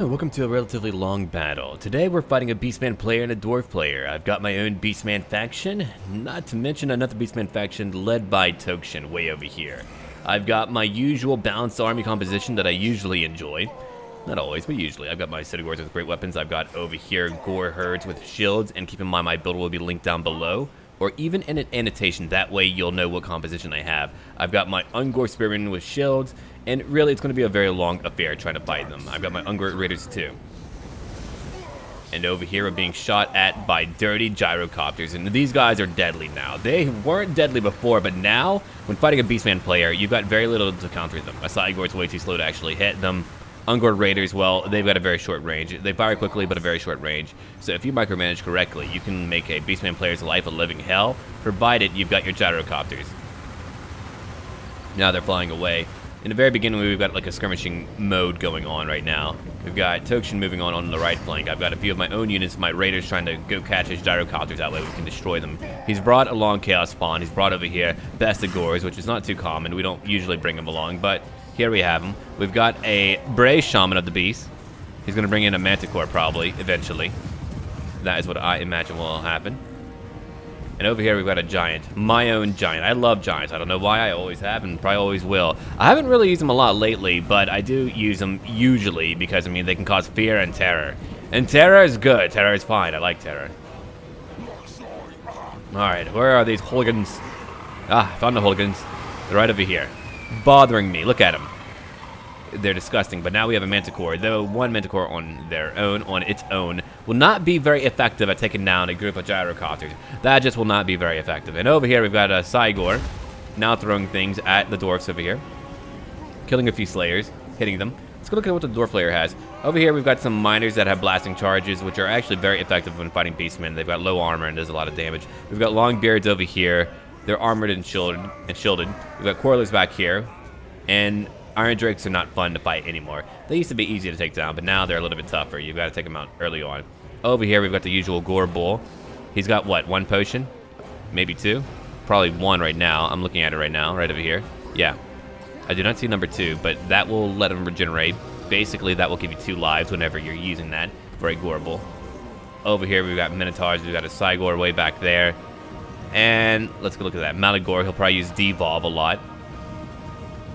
Welcome to a relatively long battle. Today we're fighting a Beastman player and a Dwarf player. I've got my own Beastman faction, not to mention another Beastman faction led by Taurox way over here. I've got my usual balanced army composition that I usually enjoy. Not always, but usually. I've got my Citagores with great weapons. I've got over here Gore herds with shields, and keep in mind my build will be linked down below, or even in an annotation. That way you'll know what composition I have. I've got my Ungor Spearmen with shields, and really it's going to be a very long affair trying to fight them. I've got my Ungor Raiders too. And over here we're being shot at by dirty gyrocopters, and these guys are deadly now. They weren't deadly before, but now, when fighting a Beastman player, you've got very little to counter them. A Cygor's way too slow to actually hit them. Ungor Raiders, well, they've got a very short range. They fire quickly, but a very short range. So if you micromanage correctly, you can make a Beastman player's life a living hell, provided you've got your gyrocopters. Now they're flying away. In the very beginning, we've got like a skirmishing mode going on right now. We've got Taurox moving on the right flank. I've got a few of my own units, my raiders, trying to go catch his gyrocopters. That way we can destroy them. He's brought along Chaos Spawn. He's brought over here Bastigores, which is not too common. We don't usually bring them along, but here we have him. We've got a Bray Shaman of the Beast. He's going to bring in a Manticore probably, eventually. That is what I imagine will happen. And over here we've got a giant, my own giant. I love giants. I don't know why, I always have and probably always will. I haven't really used them a lot lately, but I do use them usually because, I mean, they can cause fear and terror. And terror is good. Terror is fine. I like terror. Alright, where are these hooligans? Ah, I found the hooligans. They're right over here. Bothering me. Look at them. They're disgusting, but now we have a Manticore. Though one Manticore on its own, will not be very effective at taking down a group of gyrocopters. That just will not be very effective. And over here we've got a Cygor, now throwing things at the Dwarfs over here. Killing a few Slayers, hitting them. Let's go look at what the Dwarf player has. Over here we've got some Miners that have blasting charges, which are actually very effective when fighting Beastmen. They've got low armor and does a lot of damage. We've got Longbeards over here. They're armored and shielded. We've got Quarrelers back here. And Iron Drakes are not fun to fight anymore. They used to be easy to take down, but now they're a little bit tougher. You've got to take them out early on. Over here, we've got the usual Gore Bull. He's got, what, one potion? Maybe two? Probably one right now. I'm looking at it right now, right over here. Yeah. I do not see number 2, but that will let him regenerate. Basically, that will give you 2 lives whenever you're using that for a Gore Bull. Over here, we've got Minotaurs. We've got a Cygor way back there. And let's go look at that. Malagor, he'll probably use Devolve a lot.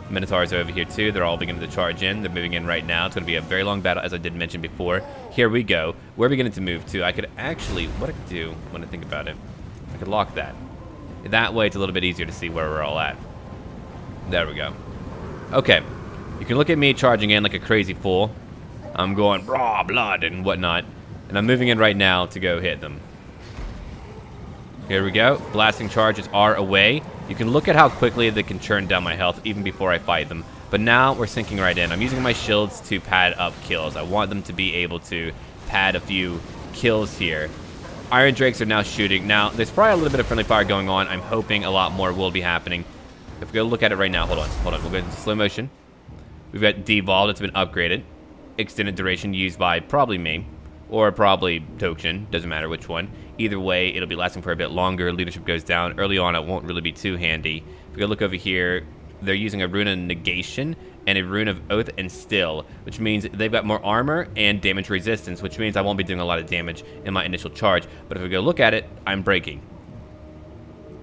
Minotaurs are over here too. They're all beginning to charge in. They're moving in right now. It's going to be a very long battle, as I did mention before. Here we go. We're beginning to move too. I could actually, what I could do when I think about it, I could lock that. That way it's a little bit easier to see where we're all at. There we go. Okay. You can look at me charging in like a crazy fool. I'm going raw blood and whatnot. And I'm moving in right now to go hit them. Here we go. Blasting charges are away. You can look at how quickly they can churn down my health even before I fight them. But now we're sinking right in. I'm using my shields to pad up kills. I want them to be able to pad a few kills here. Iron Drakes are now shooting. Now, there's probably a little bit of friendly fire going on. I'm hoping a lot more will be happening. If we go look at it right now, hold on. We'll go into slow motion. We've got Devolved. It's been upgraded. Extended duration used by probably me. Or probably Taurox, doesn't matter which one. Either way, it'll be lasting for a bit longer. Leadership goes down. Early on, it won't really be too handy. If we go look over here, they're using a rune of negation and a rune of oath and still, which means they've got more armor and damage resistance, which means I won't be doing a lot of damage in my initial charge. But if we go look at it, I'm breaking.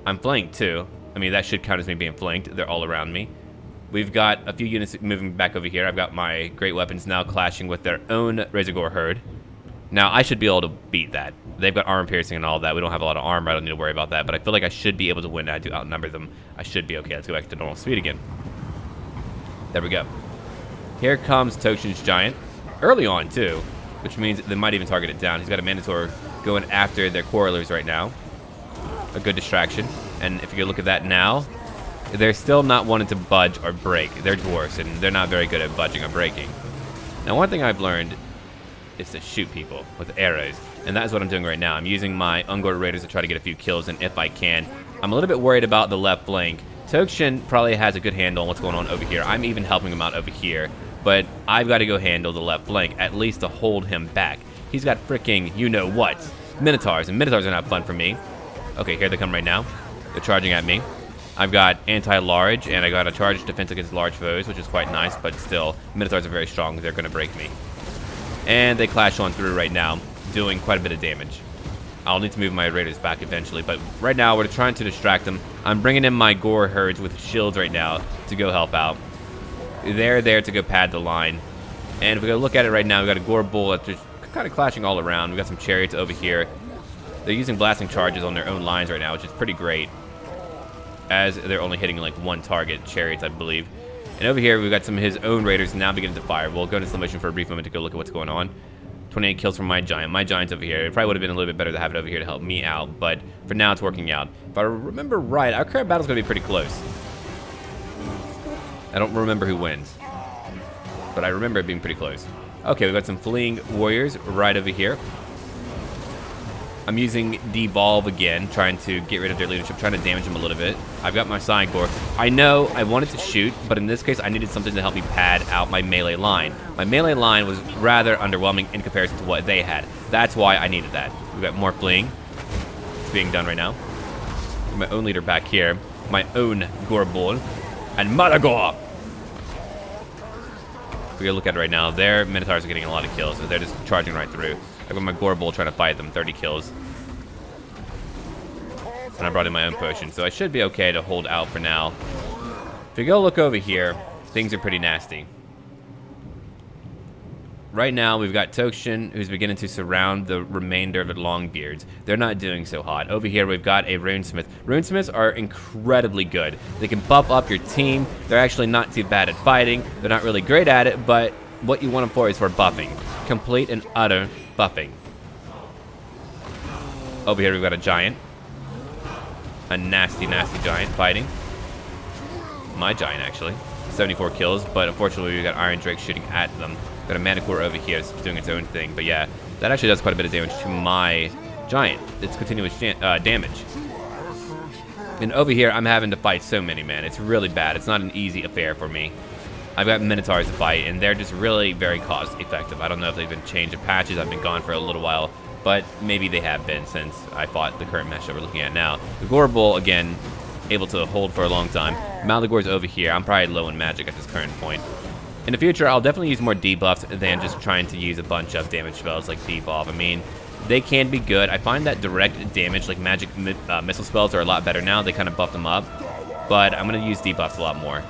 I'm flanked too. I mean, that should count as me being flanked. They're all around me. We've got a few units moving back over here. I've got my great weapons now clashing with their own Razorgore herd. Now, I should be able to beat that. They've got armor piercing and all that. We don't have a lot of armor. I don't need to worry about that. But I feel like I should be able to win. I do outnumber them. I should be okay. Let's go back to normal speed again. There we go. Here comes Taurox's giant. Early on, too. Which means they might even target it down. He's got a Minotaur going after their Quarrelers right now. A good distraction. And if you go look at that now, they're still not wanting to budge or break. They're Dwarfs, and they're not very good at budging or breaking. Now, one thing I've learned is to shoot people with arrows, and that is what I'm doing right now. I'm using my Ungor Raiders to try to get a few kills, and if I can, I'm a little bit worried about the left flank. Taurox probably has a good handle on what's going on over here. I'm even helping him out over here, but I've got to go handle the left flank, at least to hold him back. He's got freaking you-know-what, Minotaurs, and Minotaurs are not fun for me. Okay, here they come right now. They're charging at me. I've got anti-large, and I got a charged defense against large foes, which is quite nice, but still, Minotaurs are very strong. They're going to break me. And they clash on through right now, doing quite a bit of damage. I'll need to move my raiders back eventually, but right now we're trying to distract them. I'm bringing in my gore herds with shields right now to go help out. They're there to go pad the line. And if we go look at it right now, we've got a gore bull that's just kind of clashing all around. We've got some chariots over here. They're using blasting charges on their own lines right now, which is pretty great, as they're only hitting like one target, chariots, I believe. And over here, we've got some of his own raiders now beginning to fire. We'll go into slow motion for a brief moment to go look at what's going on. 28 kills from my giant. My giant's over here. It probably would have been a little bit better to have it over here to help me out, but for now, it's working out. If I remember right, our current battle's going to be pretty close. I don't remember who wins, but I remember it being pretty close. Okay, we've got some fleeing warriors right over here. I'm using Devolve again, trying to get rid of their leadership, trying to damage them a little bit. I've got my Sign Gore. I know I wanted to shoot, but in this case, I needed something to help me pad out my melee line. My melee line was rather underwhelming in comparison to what they had. That's why I needed that. We've got more fleeing. It's being done right now. My own leader back here. My own Gore Bull. And Malagor! If we look at it right now, their Minotaurs are getting a lot of kills, so they're just charging right through. I've got my Gore Bull trying to fight them, 30 kills. And I brought in my own potion, so I should be okay to hold out for now. If you go look over here, things are pretty nasty. Right now, we've got Tokshin, who's beginning to surround the remainder of the Longbeards. They're not doing so hot. Over here, we've got a Runesmith. Runesmiths are incredibly good. They can buff up your team. They're actually not too bad at fighting. They're not really great at it, but what you want them for is for buffing. Complete and utter buffing. Over here, we've got a giant. A nasty, nasty giant fighting. My giant, actually. 74 kills, but unfortunately, we've got Iron Drake shooting at them. Got a Manticore over here that's doing its own thing, but yeah, that actually does quite a bit of damage to my giant. It's continuous damage. And over here, I'm having to fight so many, man. It's really bad. It's not an easy affair for me. I've got Minotaurs to fight, and they're just really very cost effective. I don't know if they've been changed of patches. I've been gone for a little while, but maybe they have been since I fought the current mesh that we're looking at now. The Gore Bull, again, able to hold for a long time. Malagor's over here. I'm probably low in magic at this current point. In the future, I'll definitely use more debuffs than just trying to use a bunch of damage spells like Devolve. I mean, they can be good. I find that direct damage, like magic missile spells, are a lot better now. They kind of buff them up, but I'm going to use debuffs a lot more.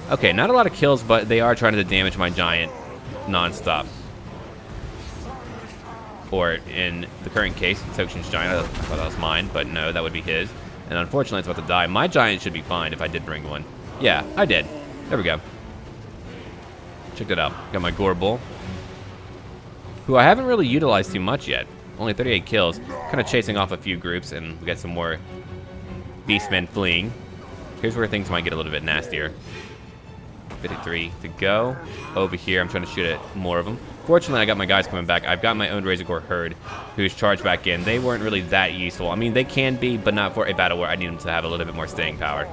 Okay, not a lot of kills, but they are trying to damage my giant non-stop. Or in the current case, Tokshin's giant. I thought that was mine, but no, that would be his. And unfortunately, it's about to die. My giant should be fine if I did bring one. Yeah, I did. There we go. Check that out. Got my Gore Bull, who I haven't really utilized too much yet. Only 38 kills. Kind of chasing off a few groups, and we got some more Beastmen fleeing. Here's where things might get a little bit nastier. 53 to go. Over here, I'm trying to shoot at more of them. Fortunately, I got my guys coming back. I've got my own Razor Gore herd, who's charged back in. They weren't really that useful. I mean, they can be, but not for a battle where I need them to have a little bit more staying power.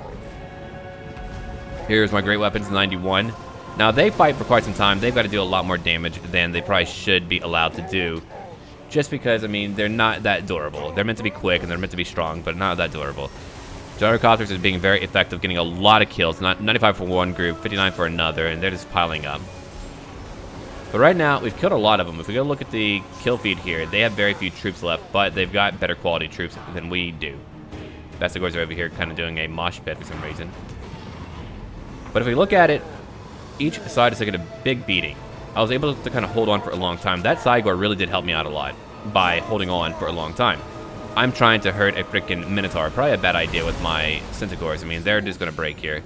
Here's my Great Weapons, 91. Now, they fight for quite some time. They've got to do a lot more damage than they probably should be allowed to do. Just because, I mean, they're not that durable. They're meant to be quick and they're meant to be strong, but not that durable. Gyrocopters is being very effective, getting a lot of kills. 95 for one group, 59 for another, and they're just piling up. But right now, we've killed a lot of them. If we go look at the kill feed here, they have very few troops left, but they've got better quality troops than we do. Vestigors are over here kind of doing a mosh pit for some reason. But if we look at it, each side is taking a big beating. I was able to kind of hold on for a long time. That Sigor really did help me out a lot by holding on for a long time. I'm trying to hurt a freaking Minotaur. Probably a bad idea with my Centaurs. I mean, they're just going to break here.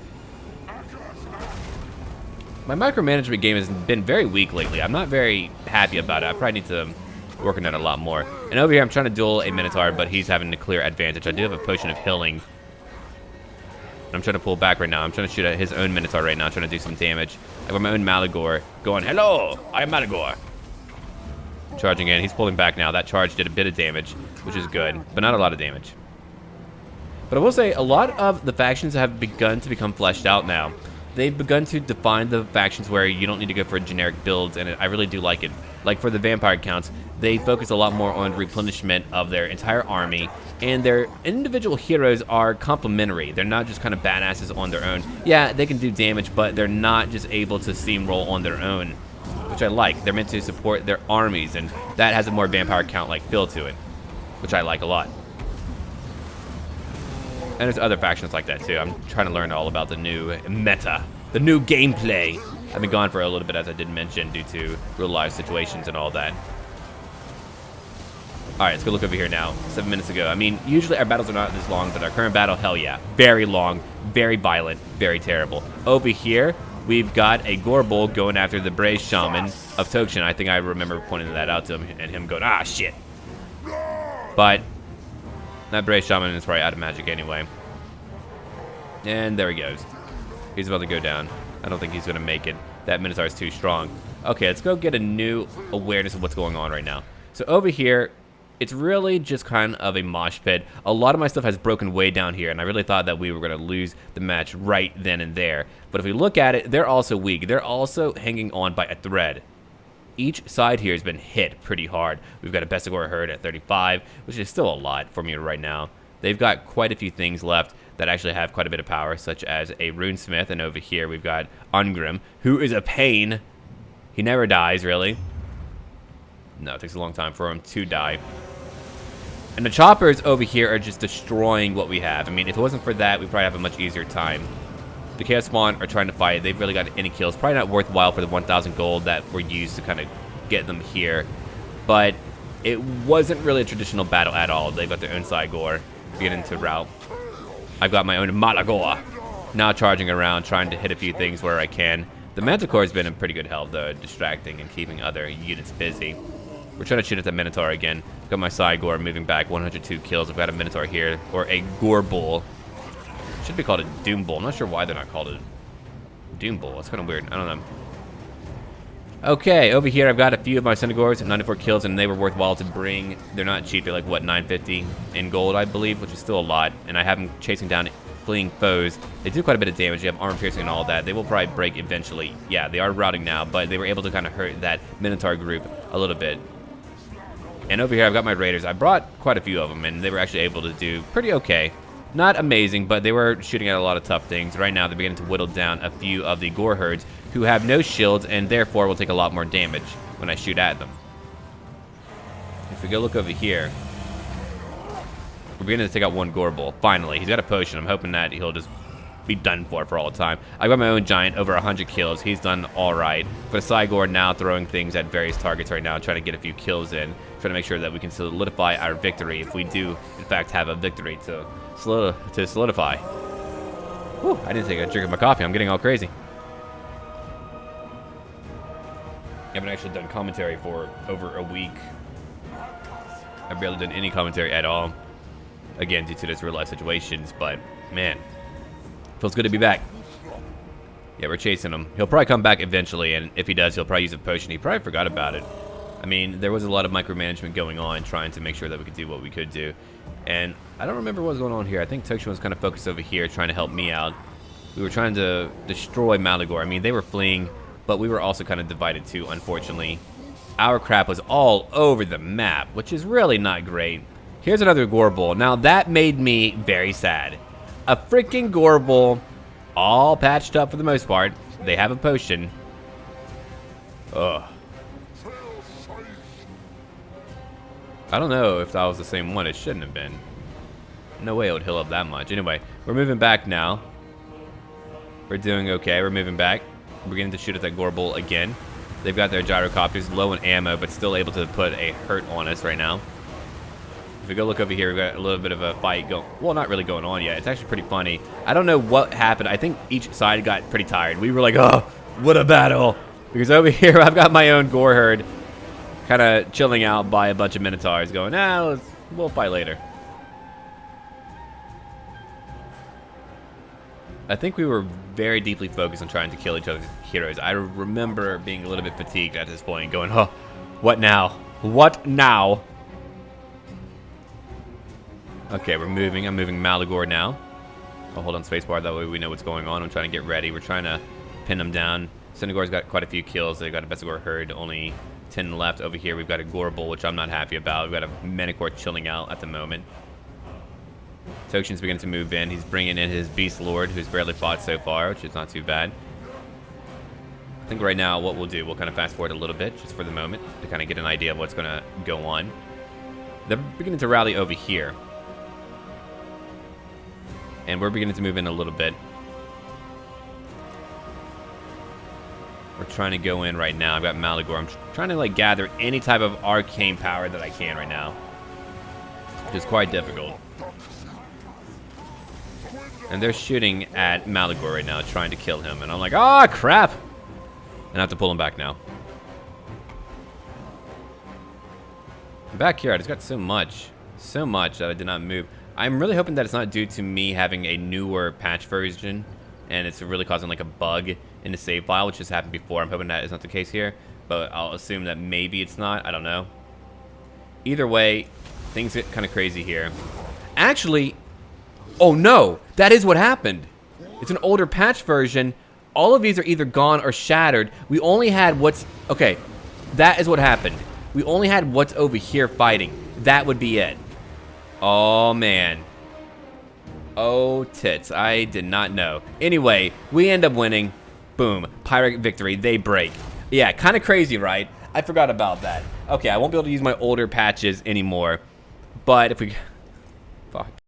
My micromanagement game has been very weak lately. I'm not very happy about it. I probably need to work on that a lot more. And over here, I'm trying to duel a Minotaur, but he's having a clear advantage. I do have a potion of healing. I'm trying to pull back right now. I'm trying to shoot at his own Minotaur right now, trying to do some damage. I've got my own Malagor going, hello, I'm Malagor. Charging in. He's pulling back now. That charge did a bit of damage, which is good, but not a lot of damage. But I will say, a lot of the factions have begun to become fleshed out now. They've begun to define the factions where you don't need to go for generic builds, and I really do like it. Like for the vampire counts, they focus a lot more on replenishment of their entire army, and their individual heroes are complementary. They're not just kind of badasses on their own. Yeah, they can do damage, but they're not just able to steamroll on their own. which I like. They're meant to support their armies, and that has a more vampire count-like feel to it, which I like a lot. And there's other factions like that too. I'm trying to learn all about the new meta, the new gameplay. I've been gone for a little bit, as I did mention, due to real-life situations and all that. All right, let's go look over here now. 7 minutes ago. I mean, usually our battles are not this long, but our current battle, hell yeah. Very long, very violent, very terrible. Over here, we've got a Gorbel going after the Brave Shaman of Taurox. I think I remember pointing that out to him and him going, ah, shit. But that Brave Shaman is probably out of magic anyway. And there he goes. He's about to go down. I don't think he's going to make it. That Minotaur is too strong. Okay, let's go get a new awareness of what's going on right now. So over here, it's really just kind of a mosh pit. A lot of my stuff has broken way down here, and I really thought that we were going to lose the match right then and there. But if we look at it, they're also weak. They're also hanging on by a thread. Each side here has been hit pretty hard. We've got a Bestigor herd at 35, which is still a lot for me right now. They've got quite a few things left that actually have quite a bit of power, such as a Runesmith, and over here we've got Ungrim, who is a pain. He never dies, really. No, it takes a long time for him to die. And the choppers over here are just destroying what we have. I mean, if it wasn't for that, we'd probably have a much easier time. The Chaos Spawn are trying to fight. They've really got any kills. Probably not worthwhile for the 1,000 gold that were used to kind of get them here. But it wasn't really a traditional battle at all. They've got their own side gore to get into route. I've got my own Malagoa. Now charging around, trying to hit a few things where I can. The Manticore has been in pretty good health, though, distracting and keeping other units busy. We're trying to shoot at the Minotaur again. Got my side gore moving back, 102 kills. I've got a Minotaur here, or a Gore Bull. Should be called a Doom Bull. I'm not sure why they're not called a Doom Bull. It's kind of weird. I don't know. Okay, over here I've got a few of my Centaurs, 94 kills, and they were worthwhile to bring. They're not cheap. They're like, what, 950 in gold, I believe, which is still a lot. And I have them chasing down fleeing foes. They do quite a bit of damage. You have armor piercing and all that. They will probably break eventually. Yeah, they are routing now, but they were able to kind of hurt that Minotaur group a little bit. And over here I've got my Raiders. I brought quite a few of them, and they were actually able to do pretty okay. Not amazing, but they were shooting at a lot of tough things. Right now, they're beginning to whittle down a few of the Gore herds who have no shields and therefore will take a lot more damage when I shoot at them. If we go look over here, we're beginning to take out one Gore Bull. Finally, he's got a potion. I'm hoping that he'll just be done for all the time. I got my own Giant, over 100 kills. He's done all right. But Cygor now throwing things at various targets right now, trying to get a few kills in, trying to make sure that we can solidify our victory if we do, in fact, have a victory to solidify. Whew, I didn't take a drink of my coffee. I'm getting all crazy. I haven't actually done commentary for over a week. I've barely done any commentary at all. Again, due to this real life situations, but man, feels good to be back. Yeah, we're chasing him. He'll probably come back eventually, and if he does, he'll probably use a potion. He probably forgot about it. I mean, there was a lot of micromanagement going on, trying to make sure that we could do what we could do. And I don't remember what was going on here. I think Taurox was kind of focused over here, trying to help me out. We were trying to destroy Malagor. I mean, they were fleeing, but we were also kind of divided too, unfortunately. Our crap was all over the map, which is really not great. Here's another Gore Bull. Now, that made me very sad. A freaking Gore Bull, all patched up for the most part. They have a potion. Ugh. I don't know if that was the same one. It shouldn't have been. No way it would heal up that much. Anyway, we're moving back now. We're doing okay. We're moving back. We're beginning to shoot at that Gore Bull again. They've got their gyrocopters low in ammo, but still able to put a hurt on us right now. If we go look over here, we've got a little bit of a fight going. Well, not really going on yet. It's actually pretty funny. I don't know what happened. I think each side got pretty tired. We were like, oh, what a battle. Because over here, I've got my own Gore herd kind of chilling out by a bunch of Minotaurs going, we'll fight later. I think we were very deeply focused on trying to kill each other's heroes. I remember being a little bit fatigued at this point, going, oh, what now? What now? Okay, we're moving. I'm moving Malagor now. I'll hold on spacebar, that way we know what's going on. I'm trying to get ready. We're trying to pin them down. Centaur's got quite a few kills. They've got a Bestigor herd, only 10 left. Over here, we've got a Gore Bull, which I'm not happy about. We've got a Manticore chilling out at the moment. Taurox's beginning to move in. He's bringing in his Beast Lord, who's barely fought so far, which is not too bad. I think right now what we'll do, we'll kind of fast forward a little bit, just for the moment, to kind of get an idea of what's going to go on. They're beginning to rally over here. And we're beginning to move in a little bit. We're trying to go in right now. I've got Malagor. I'm trying to like gather any type of arcane power that I can right now, which is quite difficult. And they're shooting at Malagor right now, trying to kill him. And I'm like, ah, crap! And I have to pull him back now. The backyard has got so much that I did not move. I'm really hoping that it's not due to me having a newer patch version and it's really causing like a bug in the save file, which has happened before. I'm hoping that is not the case here, but I'll assume that maybe it's not. I don't know. Either way, things get kind of crazy here. Actually, oh no, that is what happened. It's an older patch version. All of these are either gone or shattered. We only had what's, okay, that is what happened. We only had what's over here fighting. That would be it. Oh man. Oh tits, I did not know. Anyway, we end up winning. Boom, pirate victory, they break. Yeah, kind of crazy, right? I forgot about that. Okay, I won't be able to use my older patches anymore. But if we, fuck.